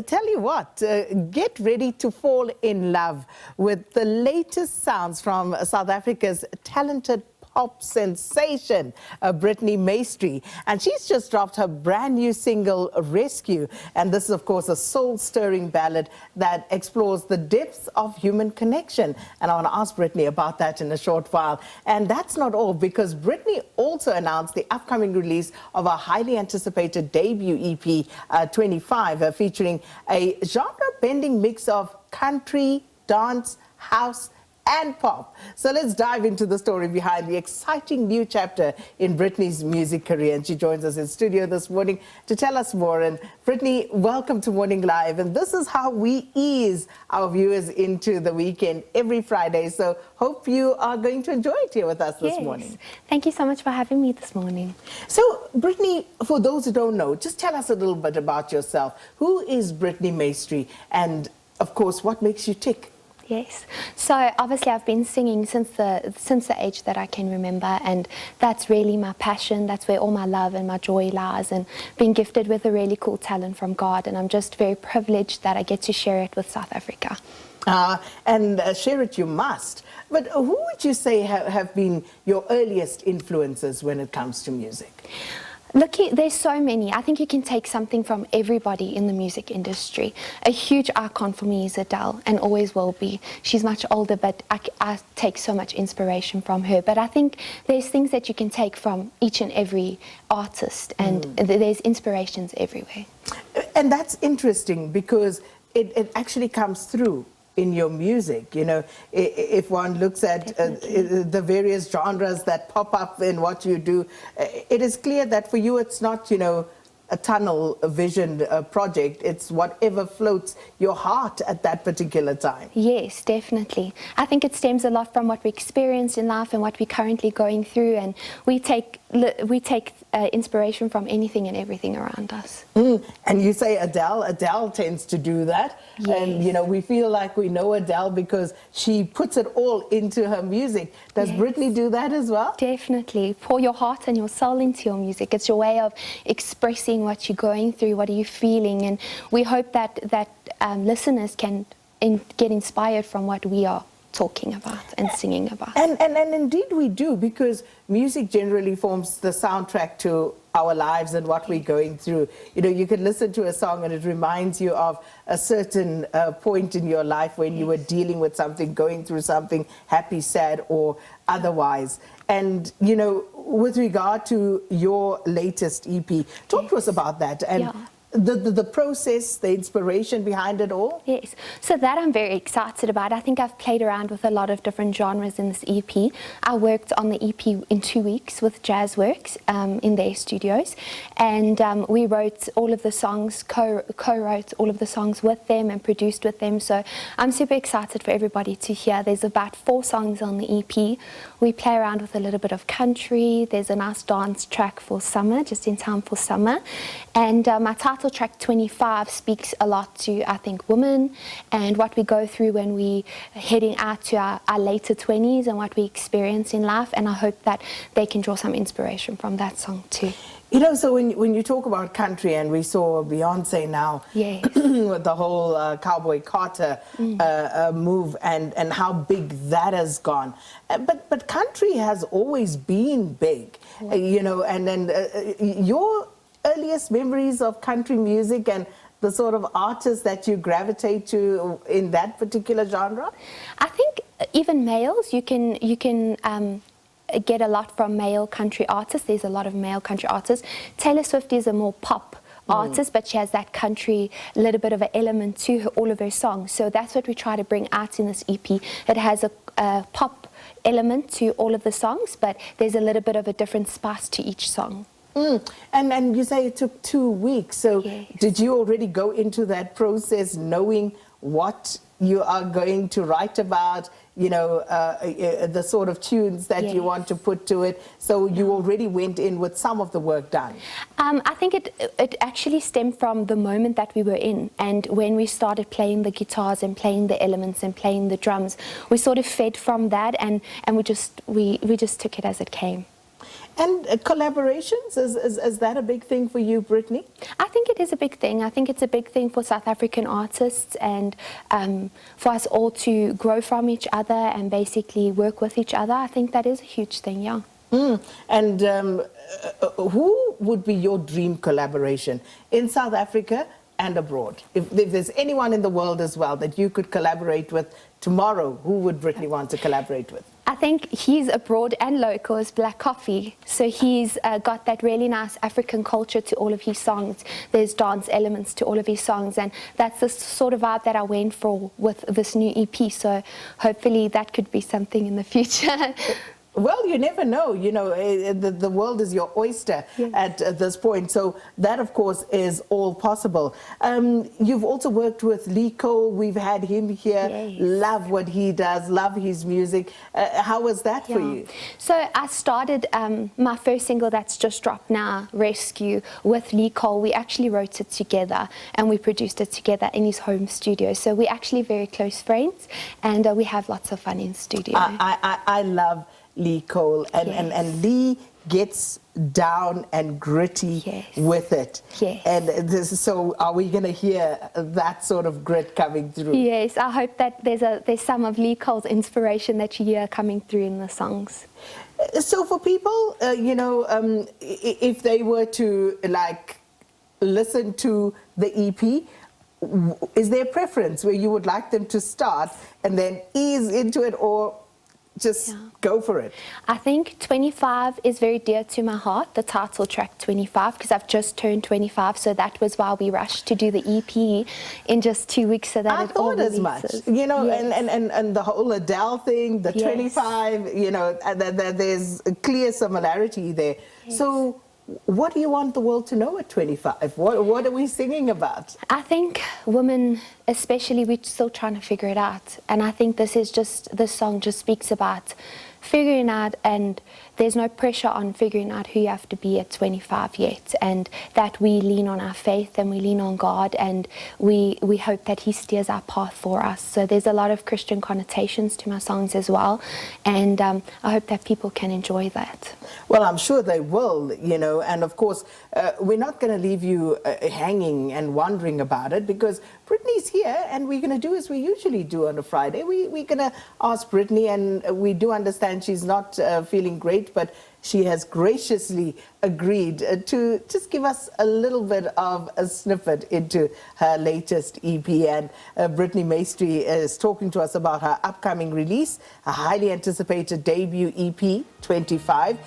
tell you what, get ready to fall in love with the latest sounds from South Africa's talented pop sensation, Britney Meistre. And she's just dropped her brand new single, Rescue. And this is, of course, a soul-stirring ballad that explores the depths of human connection. And I want to ask Britney about that in a short while. And that's not all, because Britney also announced the upcoming release of a highly anticipated debut EP, 25, featuring a genre-bending mix of country, dance, house, and pop. So let's dive into the story behind the exciting new chapter in Britney's music career. And she joins us in studio this morning to tell us more. And Britney, welcome to Morning Live. And this is how we ease our viewers into the weekend every Friday. So hope you are going to enjoy it here with us this morning. Thank you so much for having me this morning. So Britney, for those who don't know, just tell us a little bit about yourself. Who is Britney Meistre? And of course, what makes you tick? Yes, so obviously I've been singing since the age that I can remember, and that's really my passion. That's where all my love and my joy lies, and being gifted with a really cool talent from God, and I'm just very privileged that I get to share it with South Africa. And share it you must. But who would you say have been your earliest influences when it comes to music? Look, there's so many. I think you can take something from everybody in the music industry. A huge icon for me is Adele, and always will be. She's much older, but I take so much inspiration from her. But I think there's things that you can take from each and every artist, and there's inspirations everywhere. And that's interesting, because it actually comes through in your music. You know, if one looks at the various genres that pop up in what you do, it is clear that for you it's not, you know, a tunnel vision project. It's whatever floats your heart at that particular time. Yes, definitely. I think it stems a lot from what we experience in life and what we're currently going through, and we take inspiration from anything and everything around us. And you say Adele. Adele tends to do that. Yes. And, you know, we feel like we know Adele because she puts it all into her music. Does Britney do that as well? Definitely. Pour your heart and your soul into your music. It's your way of expressing what you're going through, what are you feeling, and we hope that listeners can get inspired from what we are talking about and singing about. And indeed we do, because music generally forms the soundtrack to our lives and what we're going through. You know, you can listen to a song and it reminds you of a certain point in your life when you were dealing with something, going through something, happy, sad, or otherwise. And, you know, with regard to your latest EP, talk to us about that. And the process, the inspiration behind it all? Yes, so that I'm very excited about. I think I've played around with a lot of different genres in this EP. I worked on the EP in 2 weeks with Jazzworks in their studios, and we wrote all of the songs, co-wrote all of the songs with them and produced with them. So I'm super excited for everybody to hear. There's about 4 songs on the EP. We play around with a little bit of country. There's a nice dance track for summer, just in time for summer. And my title track 25 speaks a lot to, I think, women and what we go through when we heading out to our later 20s and what we experience in life. And I hope that they can draw some inspiration from that song too. You know, so when you talk about country, and we saw Beyonce now with the whole Cowboy Carter move and how big that has gone. But country has always been big, you know, and then your earliest memories of country music and the sort of artists that you gravitate to in that particular genre? I think even males, you can get a lot from male country artists. There's a lot of male country artists. Taylor Swift is a more pop artist, but she has that country, a little bit of an element to her, all of her songs. So that's what we try to bring out in this EP. It has a pop element to all of the songs, but there's a little bit of a different spice to each song. And you say it took 2 weeks. So did you already go into that process knowing what you are going to write about, you know, the sort of tunes that you want to put to it? So you already went in with some of the work done. I think it actually stemmed from the moment that we were in, and when we started playing the guitars and playing the elements and playing the drums, we sort of fed from that, and we just took it as it came. And collaborations, is that a big thing for you, Britney? I think it is a big thing. I think it's a big thing for South African artists and for us all to grow from each other and basically work with each other. I think that is a huge thing, yeah. And who would be your dream collaboration in South Africa and abroad? If there's anyone in the world as well that you could collaborate with tomorrow, who would Britney want to collaborate with? I think he's abroad and local is Black Coffee. So he's got that really nice African culture to all of his songs. There's dance elements to all of his songs, and that's the sort of vibe that I went for with this new EP. So hopefully that could be something in the future. Well, you never know. You know, the world is your oyster at this point. So that, of course, is all possible. You've also worked with Lee Cole. We've had him here. Yes. Love what he does. Love his music. How was that for you? So I started my first single that's just dropped now, Rescue, with Lee Cole. We actually wrote it together and we produced it together in his home studio. So we're actually very close friends, and we have lots of fun in studio. I love Lee Cole, and Lee gets down and gritty with it. Yes. And so are we going to hear that sort of grit coming through? Yes, I hope that there's some of Lee Cole's inspiration that you hear coming through in the songs. So for people, you know, if they were to like listen to the EP, is there a preference where you would like them to start and then ease into it, or just go for it? I think 25 is very dear to my heart, the title track 25, because I've just turned 25, so that was why we rushed to do the EP in just 2 weeks so that I it all thought as much, you know, and the whole Adele thing, the 25, you know, there's a clear similarity there. So what do you want the world to know at 25? What are we singing about? I think women, especially, we're still trying to figure it out. And I think this song just speaks about figuring out, and there's no pressure on figuring out who you have to be at 25 yet, and that we lean on our faith and we lean on God, and we hope that he steers our path for us. So there's a lot of Christian connotations to my songs as well, and I hope that people can enjoy that. Well, I'm sure they will, you know, and of course we're not going to leave you hanging and wondering about it, because Britney's here and we're going to do as we usually do on a Friday. We're going to ask Britney, and we do understand she's not feeling great, but she has graciously agreed to just give us a little bit of a snippet into her latest EP. And Britney Meistre is talking to us about her upcoming release, a highly anticipated debut EP, 25.